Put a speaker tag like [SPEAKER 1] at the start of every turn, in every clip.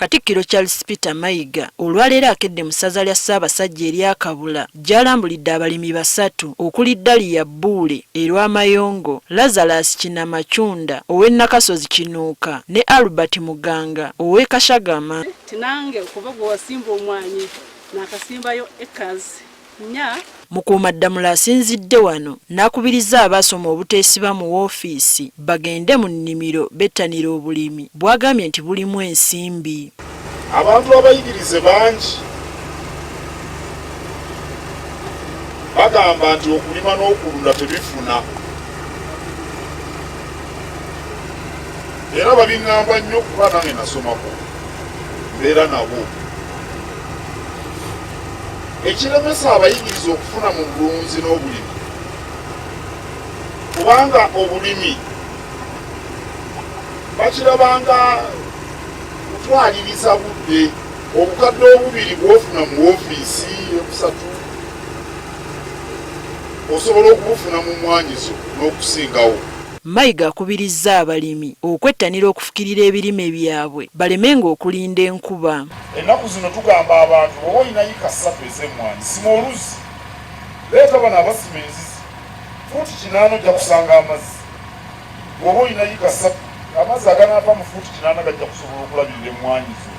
[SPEAKER 1] Katikkiro Charles Peter Mayiga olwaleero akedde mu ssaza lya Ssaabasajja erya Kabula gy'alambulidde abalimi basatu okuli Daliya Buule erw'Amayongo, Lazarus Kinamacunda ow'Ennakasozi Kinuuka ne Albert Muganga ow'e Kashagama.
[SPEAKER 2] Tinange kuba gwe wasimba omwanyi n'akasimbayo ekazi nya.
[SPEAKER 1] Mukuumaddamula asinzidde wano n'akubiriza abaasoma obuteesiba mu wofiisi bagende mu nnimiro bettanira obulimi bw'agambye nti bulimu ensimbi.
[SPEAKER 3] Abantu abayigirize bangi bagamba nti okulima n'okulunda tebifuna, era babiŋŋamba nnyo kuba nange nasomako mbeera nabo. Ekiremesa abayigiriza okufuna mu bulunzi n'obulimi kubanga obulimi bakirabanga kutwaliriza budde. Obukadde obubiri bw'ofuna mu wofiisi ekusatu osobola okubufuna mu mmwanyizo n'okusingawo.
[SPEAKER 1] Mayiga akubirizza abalimi okwettanira okufukirira ebirime byabwe balemenga okulinda enkuba.
[SPEAKER 3] Ennaku zino tugamba abantu oba olina yika 3 ez'emmwanyi sima oluzi, leeta bano abasima enzizi fuuti 8 ojja kusanga amazzi. Oba olina yika 3 amazzi aganaava mu fuuti 8 gajja kusobola okulabirira emmwanyi zo.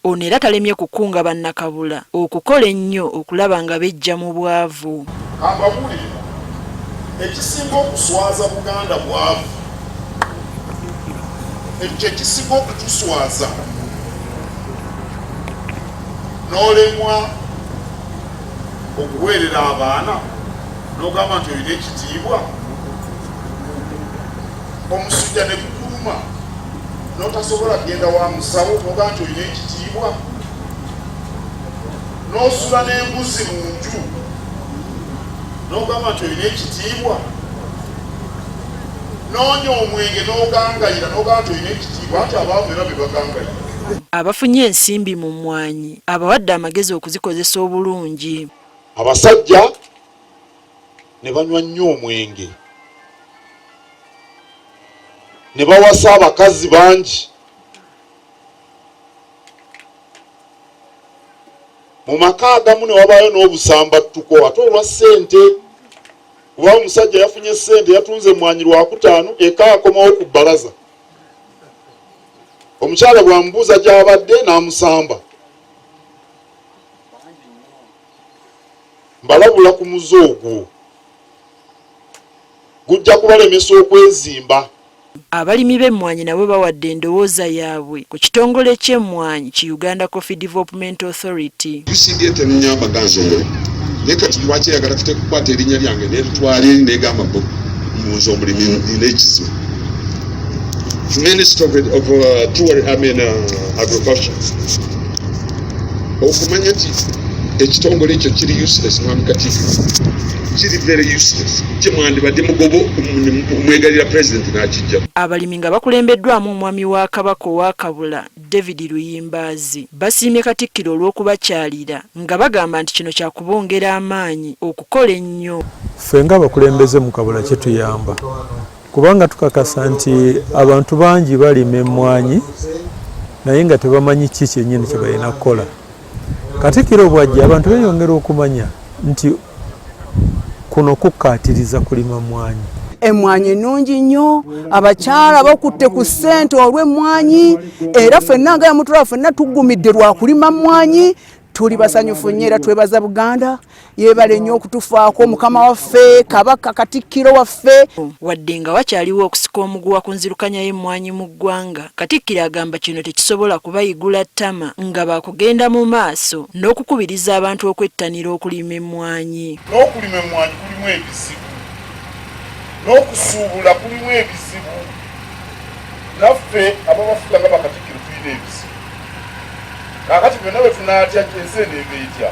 [SPEAKER 1] Ono era talemye kukunga bannakabula okukola ennyo okulaba nga bejja mu bwavu.
[SPEAKER 3] Ambabulire ekisinga okuswaza Buganda bwavu, ekyo ekisinga okutuswaza n'olemwa okuweerera abaana n'ogamba nti olina ekitiibwa, omusujja ne gukuluma n'otasobola kugenda wa musawo n'ogamba nti olina ekitiibwa, n'osula n'embuzi mu nju n'ogamba nti olina ekitiibwa, n'onywa omwenge n'ogangayira n'ogamba nti olina ekitiibwa, nti abaavu era be bagangayira.
[SPEAKER 1] Abafunye ensimbi mu mmwanyi abawadde amagezi okuzikozesa obulungi.
[SPEAKER 3] Abasajja ne banywa nnyo omwenge ne bawasa abakazi bangi. Mu maka agamu ne wabaayo n'obusambattuko ate olwa ssente. Kuba omusajja yafunye ssente yatunze emmwanyi lwa 5 eka akomawo ku bbalaza. Omukyala bw'amubuuza gy'abadde n'amusamba. Mbalabula ku muze ogwo gujja kubalemesa okwezimba.
[SPEAKER 1] Abalimi b'emmwanyi nabo bawadde endowooza yaabwe ku kitongole ky'emmwanyi ki Uganda Coffee Development Authority.
[SPEAKER 4] Tusimbye temunyamba ganzongole naye kati lwaki yagala tute kukwata erinnya lyange neritwala eri negamba bo munzi omulimi n'ekizibu. Minister of Agriculture okumanya nti ekitongole ekyo kiri useless mwami Katikkiro, kiri very useless. Kyemwandibadde mugobo omwegalira president n'akijja.
[SPEAKER 1] Abalimi nga bakulembeddwamu omwami wa Kabaka owa Kabula David Luyimbaazi basiimye Katikkiro olw'okubakyalira nga bagamba nti kino kyakubongera amaanyi okukola ennyo.
[SPEAKER 5] Ffe nga abakulembeze mu Kabula kye tuyamba kubanga tukakasa nti abantu bangi balima emmwanyi naye nga tebamanyi ki kyennyini kye balina kukola. Katikkiro bw'ajja abantu beeyongera okumanya nti kuno kukkaatiriza kulima mmwanyi.
[SPEAKER 6] Emmwanyi ennungi nnyo, abakyala bakutte ku ssente olw'emmwanyi, era ffenna nga yamutula ffenna tuggumidde lwa kulima mmwanyi. Tuli basanyufu nnyo era twebaza Buganda yeebale nnyo okutufaako Mukama waffe Kabaka Katikkiro waffe.
[SPEAKER 1] Wadde nga wakyaliwo okusika omuguwa ku nzirukanya y'emmwanyi mu ggwanga, Katikkiro agamba kino tekisobola kubayigula ttama nga baakugenda mu maaso n'okukubiriza abantu okwettanira okulima emmwanyi.
[SPEAKER 3] N'okulima emmwanyi kulimu ebizibu, n'okusuubula kulimu ebizibu. Naffe ababafuga nga Bakatikkiro tulina ebizibu. Kakati byonna bwe tunaatya ensi eneeba etya.